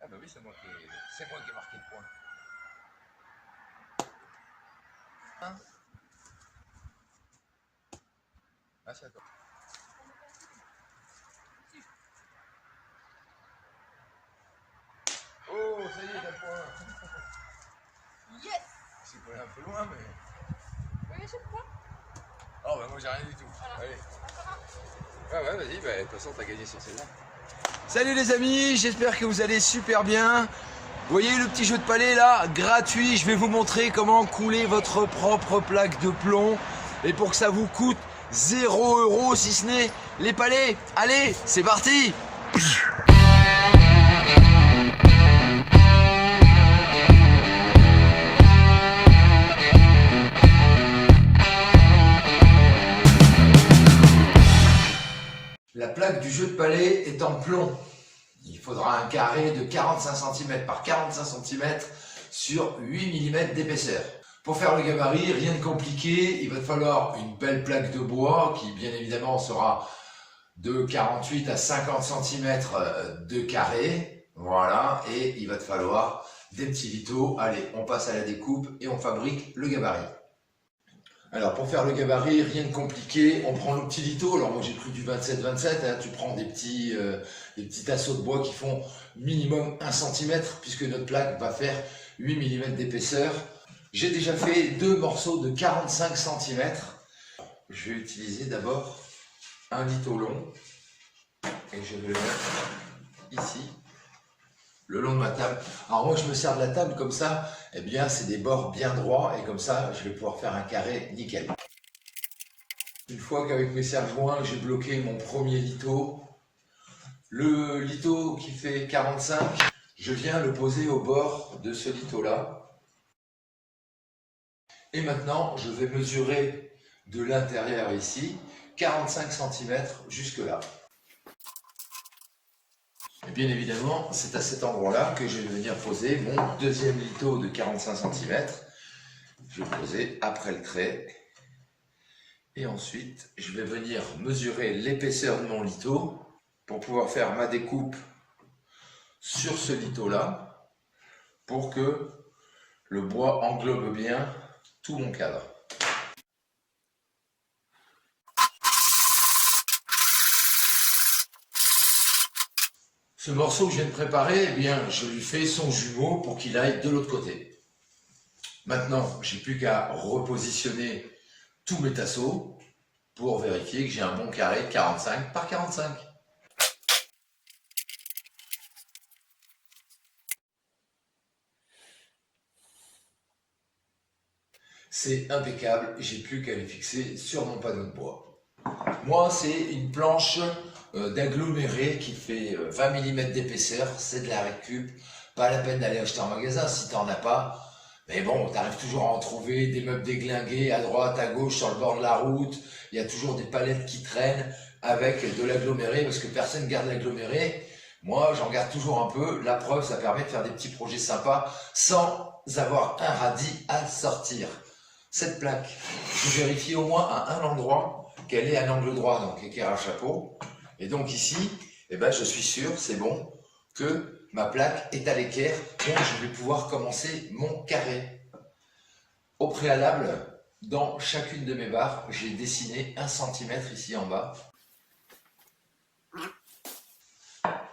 Ah bah oui, c'est moi qui ai marqué le point. Hein? Ah, c'est à toi. Oh, ça y est, t'as le point. Yes! C'est quand même un peu loin, mais... Oui, je sais pas. Oh, bah moi j'ai rien du tout. Voilà. Allez. Ah ouais, vas-y, bah de toute façon, t'as gagné sur celle-là. Salut les amis, j'espère que vous allez super bien. Vous voyez le petit jeu de palais là, gratuit. Je vais vous montrer comment couler votre propre plaque de plomb. Et pour que ça vous coûte 0 € si ce n'est les palais. Allez, c'est parti! La plaque du jeu de palais est en plomb. Il faudra un carré de 45 cm par 45 cm sur 8 mm d'épaisseur. Pour faire le gabarit, rien de compliqué, il va te falloir une belle plaque de bois qui bien évidemment sera de 48 à 50 cm de carré. Voilà, et il va te falloir des petits litos. Allez, on passe à la découpe et on fabrique le gabarit. Alors pour faire le gabarit, rien de compliqué, on prend le petit lito. Alors moi j'ai pris du 27-27, hein. Tu prends des petits tasseaux de bois qui font minimum 1 cm puisque notre plaque va faire 8 mm d'épaisseur. J'ai déjà fait 2 morceaux de 45 cm. Je vais utiliser d'abord un lito long et je vais le mettre ici, le long de ma table. Alors moi je me sers de la table comme ça, eh bien c'est des bords bien droits et comme ça je vais pouvoir faire un carré nickel. Une fois qu'avec mes serre-joints j'ai bloqué mon premier lito, le lito qui fait 45, je viens le poser au bord de ce lito là. Et maintenant je vais mesurer de l'intérieur ici 45 cm jusque là. Et bien évidemment, c'est à cet endroit-là que je vais venir poser mon deuxième lito de 45 cm. Je vais le poser après le trait. Et ensuite, je vais venir mesurer l'épaisseur de mon lito pour pouvoir faire ma découpe sur ce lito-là pour que le bois englobe bien tout mon cadre. Ce morceau que je viens de préparer, eh bien, je lui fais son jumeau pour qu'il aille de l'autre côté. Maintenant, j'ai plus qu'à repositionner tous mes tasseaux pour vérifier que j'ai un bon carré 45 par 45. C'est impeccable, j'ai plus qu'à les fixer sur mon panneau de bois. Moi, c'est une planche d'aggloméré qui fait 20 mm d'épaisseur, c'est de la récup, pas la peine d'aller acheter en magasin si t'en as pas. Mais bon, tu arrives toujours à en trouver, des meubles déglingués à droite, à gauche, sur le bord de la route. Il y a toujours des palettes qui traînent avec de l'aggloméré parce que personne ne garde l'aggloméré. Moi, j'en garde toujours un peu. La preuve, ça permet de faire des petits projets sympas sans avoir un radis à sortir. Cette plaque, je vérifie au moins à un endroit qu'elle est à l'angle droit, donc équerre à chapeau. Et donc ici, eh ben, je suis sûr, c'est bon, que ma plaque est à l'équerre, donc je vais pouvoir commencer mon carré. Au préalable, dans chacune de mes barres, j'ai dessiné 1 cm ici en bas.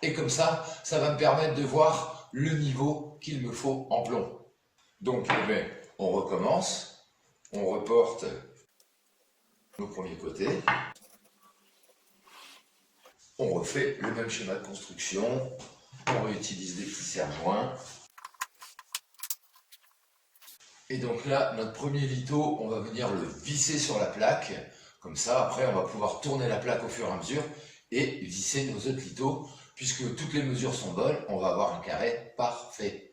Et comme ça, ça va me permettre de voir le niveau qu'il me faut en plomb. Donc, eh bien, on recommence. On reporte au premier côté. On refait le même schéma de construction. On réutilise des petits serre-joints. Et donc là, notre premier lito, on va venir le visser sur la plaque. Comme ça, après, on va pouvoir tourner la plaque au fur et à mesure et visser nos autres litos. Puisque toutes les mesures sont bonnes, on va avoir un carré parfait.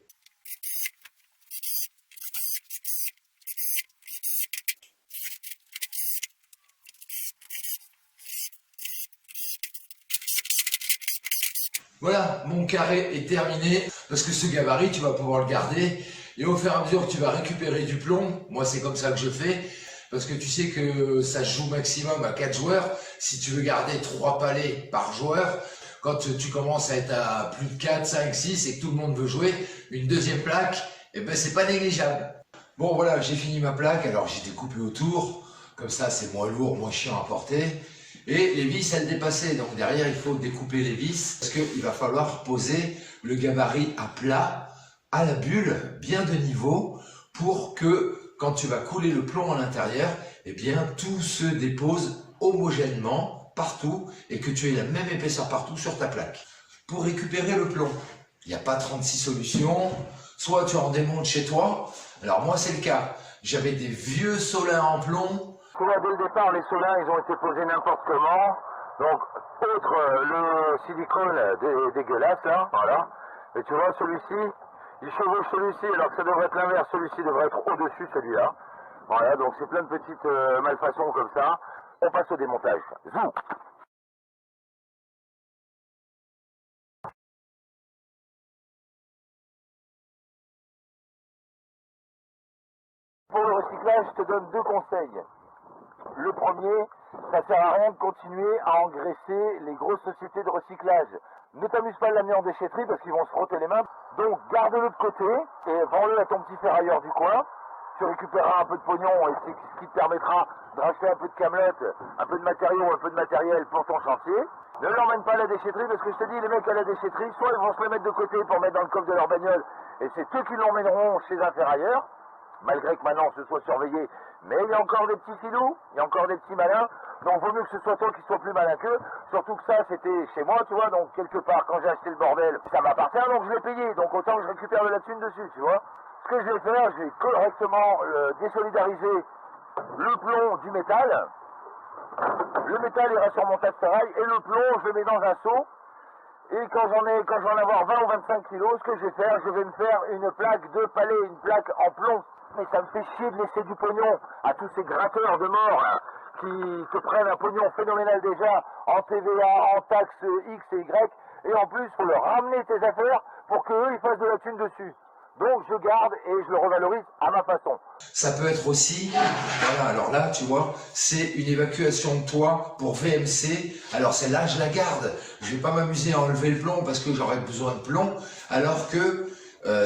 Voilà, mon carré est terminé, parce que ce gabarit, tu vas pouvoir le garder, et au fur et à mesure que tu vas récupérer du plomb, moi c'est comme ça que je fais, parce que tu sais que ça se joue maximum à 4 joueurs, si tu veux garder 3 palets par joueur, Quand tu commences à être à plus de 4, 5, 6 et que tout le monde veut jouer, une deuxième plaque, eh ben c'est pas négligeable. Bon voilà, j'ai fini ma plaque, alors j'ai découpé autour, comme ça c'est moins lourd, moins chiant à porter. Et les vis, elles dépassaient, donc derrière il faut découper les vis, parce qu'il va falloir poser le gabarit à plat, à la bulle, bien de niveau, pour que quand tu vas couler le plomb à l'intérieur, eh bien tout se dépose homogènement partout et que tu aies la même épaisseur partout sur ta plaque. Pour récupérer le plomb, il n'y a pas 36 solutions, soit tu en démontes chez toi, alors moi c'est le cas, j'avais des vieux solins en plomb. Tu vois, dès le départ, les solins, ils ont été posés n'importe comment, donc outre le silicone dégueulasse là, voilà, et tu vois celui-ci, il chevauche celui-ci alors que ça devrait être l'inverse, celui-ci devrait être au-dessus celui-là. Voilà, donc c'est plein de petites malfaçons comme ça. On passe au démontage. Zou. Pour le recyclage, je te donne deux conseils. Le premier, ça sert à rien de continuer à engraisser les grosses sociétés de recyclage. Ne t'amuse pas à l'amener en déchetterie parce qu'ils vont se frotter les mains. Donc garde-le de côté et vends-le à ton petit ferrailleur du coin. Tu récupéreras un peu de pognon et c'est ce qui te permettra de racheter un peu de camelote, un peu de matériaux, un peu de matériel pour ton chantier. Ne l'emmène pas à la déchetterie parce que je te dis, les mecs à la déchetterie, soit ils vont se le mettre de côté pour mettre dans le coffre de leur bagnole et c'est eux qui l'emmèneront chez un ferrailleur, malgré que maintenant ce soit surveillé. Mais il y a encore des petits filous, il y a encore des petits malins, donc vaut mieux que ce soit toi qui sois plus malin qu'eux, surtout que ça c'était chez moi, tu vois, donc quelque part quand j'ai acheté le bordel, ça m'appartient donc je l'ai payé, donc autant que je récupère de la thune dessus, tu vois. Ce que je vais faire, je vais correctement désolidariser le plomb du métal, le métal ira sur mon tas de ferraille et le plomb je le mets dans un seau. Et quand j'en vais en avoir 20 ou 25 kilos, ce que je vais faire, je vais me faire une plaque de palais, une plaque en plomb. Mais ça me fait chier de laisser du pognon à tous ces gratteurs de mort là, qui te prennent un pognon phénoménal déjà en TVA, en taxes X et Y. Et en plus, il faut leur ramener tes affaires pour qu'eux, ils fassent de la thune dessus. Donc je garde et je le revalorise à ma façon. Ça peut être aussi, voilà, alors là, tu vois, c'est une évacuation de toit pour VMC. Alors celle-là, je la garde. Je vais pas m'amuser à enlever le plomb parce que j'aurais besoin de plomb. Alors que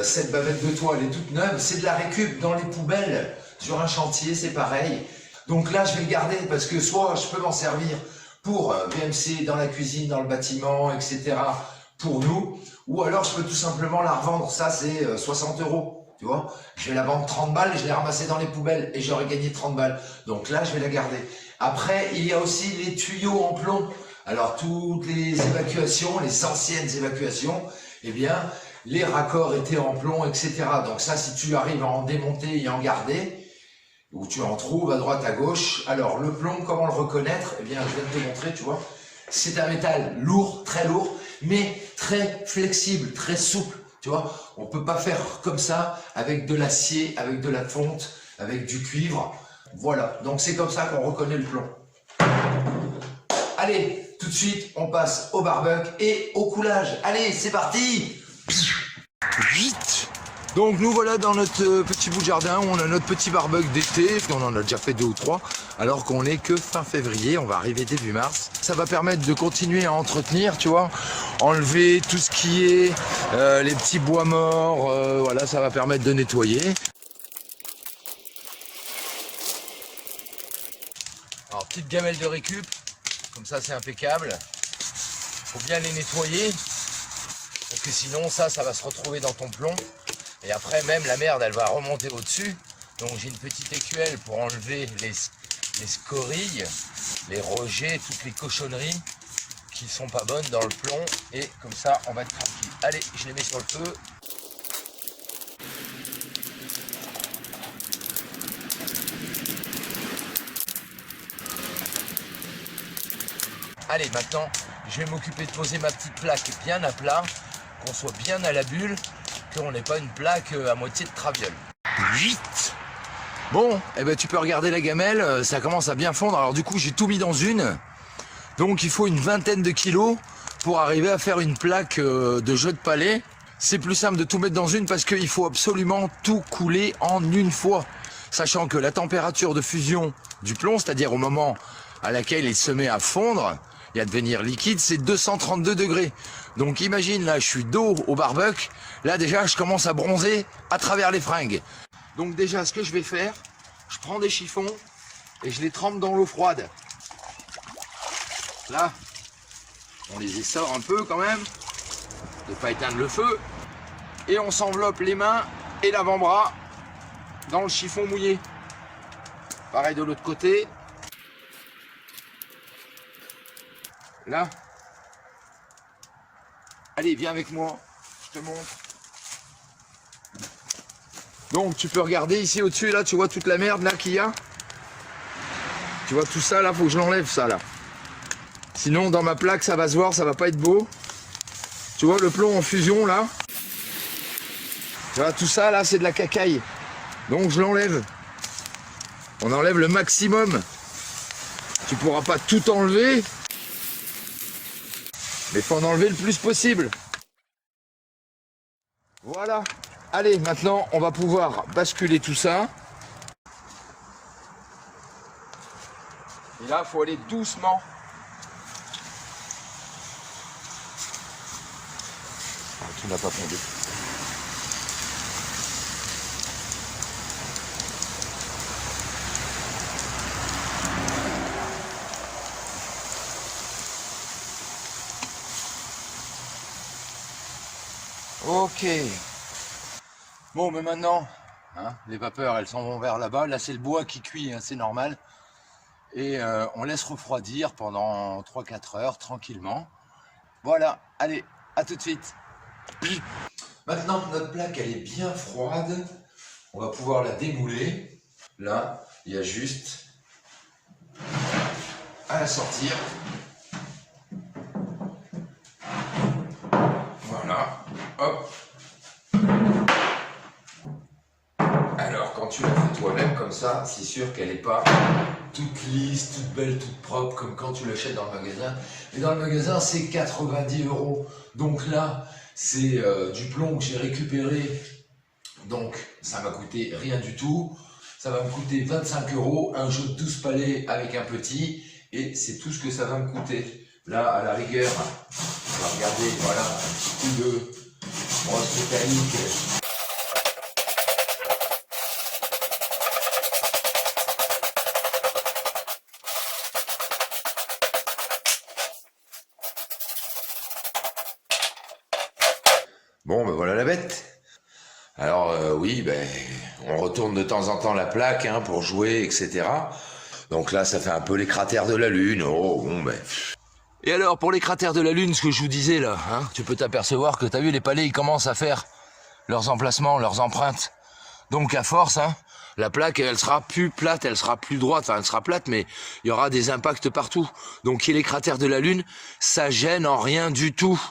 cette bavette de toit, elle est toute neuve. C'est de la récup dans les poubelles. Sur un chantier, c'est pareil. Donc là, je vais le garder parce que soit je peux m'en servir pour VMC dans la cuisine, dans le bâtiment, etc. pour nous. Ou alors je peux tout simplement la revendre. Ça, c'est 60 €. Tu vois, je vais la vendre 30 balles et je l'ai ramassée dans les poubelles et j'aurais gagné 30 balles. Donc là, je vais la garder. Après, il y a aussi les tuyaux en plomb. Alors, toutes les évacuations, les anciennes évacuations, eh bien, les raccords étaient en plomb, etc. Donc ça, si tu arrives à en démonter et en garder, ou tu en trouves à droite, à gauche, alors le plomb, comment le reconnaître? Eh bien, je viens de te montrer, tu vois. C'est un métal lourd, très lourd, mais très flexible, très souple. Tu vois, on peut pas faire comme ça avec de l'acier, avec de la fonte, avec du cuivre. Voilà, donc c'est comme ça qu'on reconnaît le plomb. Allez, tout de suite, on passe au barbecue et au coulage. Allez, c'est parti! Vite! Donc nous voilà dans notre petit bout de jardin où on a notre petit barbecue d'été, on en a déjà fait 2 ou 3, alors qu'on est que fin février, on va arriver début mars. Ça va permettre de continuer à entretenir, tu vois, enlever tout ce qui est les petits bois morts, voilà, ça va permettre de nettoyer. Alors petite gamelle de récup, comme ça c'est impeccable. Faut bien les nettoyer, parce que sinon ça va se retrouver dans ton plomb. Et après, même la merde, elle va remonter au-dessus. Donc j'ai une petite écuelle pour enlever les scorilles, les rejets, toutes les cochonneries qui sont pas bonnes dans le plomb. Et comme ça, on va être tranquille. Allez, je les mets sur le feu. Allez, maintenant, je vais m'occuper de poser ma petite plaque bien à plat, qu'on soit bien à la bulle, qu'on n'ait pas une plaque à moitié de traviole. Vite! Bon, eh ben tu peux regarder la gamelle, ça commence à bien fondre. Alors du coup, j'ai tout mis dans une. Donc il faut une vingtaine de kilos pour arriver à faire une plaque de jeu de palais. C'est plus simple de tout mettre dans une parce qu'il faut absolument tout couler en une fois. Sachant que la température de fusion du plomb, c'est-à-dire au moment à laquelle il se met à fondre, et à devenir liquide, c'est 232 degrés. Donc imagine, là, je suis dos au barbecue. Là, déjà, je commence à bronzer à travers les fringues. Donc déjà, ce que je vais faire, je prends des chiffons et je les trempe dans l'eau froide. Là, on les essore un peu quand même, de ne pas éteindre le feu. Et on s'enveloppe les mains et l'avant-bras dans le chiffon mouillé. Pareil de l'autre côté. Là. Allez, viens avec moi, je te montre. Donc tu peux regarder ici au-dessus, là, tu vois toute la merde là qu'il y a. Tu vois tout ça là, faut que je l'enlève ça là. Sinon dans ma plaque ça va se voir, ça va pas être beau. Tu vois le plomb en fusion là. Tu vois tout ça là, c'est de la cacaille. Donc je l'enlève. On enlève le maximum. Tu pourras pas tout enlever. Mais il faut en enlever le plus possible. Voilà. Allez, maintenant, on va pouvoir basculer tout ça. Et là, il faut aller doucement. Ah, tout n'a pas fondu. Ok. Bon, mais maintenant, hein, les vapeurs, elles s'en vont vers là-bas. Là, c'est le bois qui cuit, hein, c'est normal. Et on laisse refroidir pendant 3-4 heures, tranquillement. Voilà, allez, à tout de suite. Maintenant que notre plaque, elle est bien froide, on va pouvoir la démouler. Là, il y a juste à la sortir. Voilà, hop. Alors, quand tu la fais toi-même comme ça, c'est sûr qu'elle n'est pas toute lisse, toute belle, toute propre, comme quand tu l'achètes dans le magasin. Et dans le magasin, c'est 90 €. Donc là, c'est du plomb que j'ai récupéré. Donc, ça m'a coûté rien du tout. Ça va me coûter 25 €, un jeu de 12 palets avec un petit. Et c'est tout ce que ça va me coûter. Là, à la rigueur, on va regarder, voilà, un petit coup de brosse métallique. Bon, ben voilà la bête. Alors oui, ben on retourne de temps en temps la plaque hein, pour jouer, etc. Donc là, ça fait un peu les cratères de la Lune. Oh, bon ben... Et alors, pour les cratères de la Lune, ce que je vous disais là, hein, tu peux t'apercevoir que t'as vu, les palets, ils commencent à faire leurs emplacements, leurs empreintes. Donc à force, hein, la plaque, elle sera plus plate, elle sera plus droite, enfin elle sera plate, mais il y aura des impacts partout. Donc qu'il y ait les cratères de la Lune, ça gêne en rien du tout.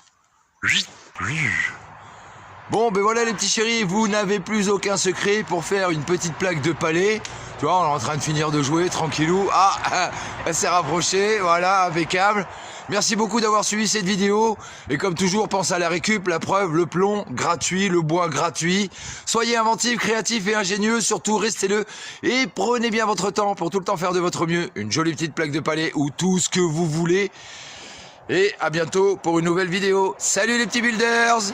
Bon, ben voilà les petits chéris, vous n'avez plus aucun secret pour faire une petite plaque de palais. Tu vois, on est en train de finir de jouer, tranquillou. Ah, elle s'est rapprochée, voilà, impeccable. Merci beaucoup d'avoir suivi cette vidéo. Et comme toujours, pense à la récup, la preuve, le plomb gratuit, le bois gratuit. Soyez inventifs, créatifs et ingénieux, surtout restez-le. Et prenez bien votre temps pour tout le temps faire de votre mieux. Une jolie petite plaque de palais ou tout ce que vous voulez. Et à bientôt pour une nouvelle vidéo. Salut les petits builders!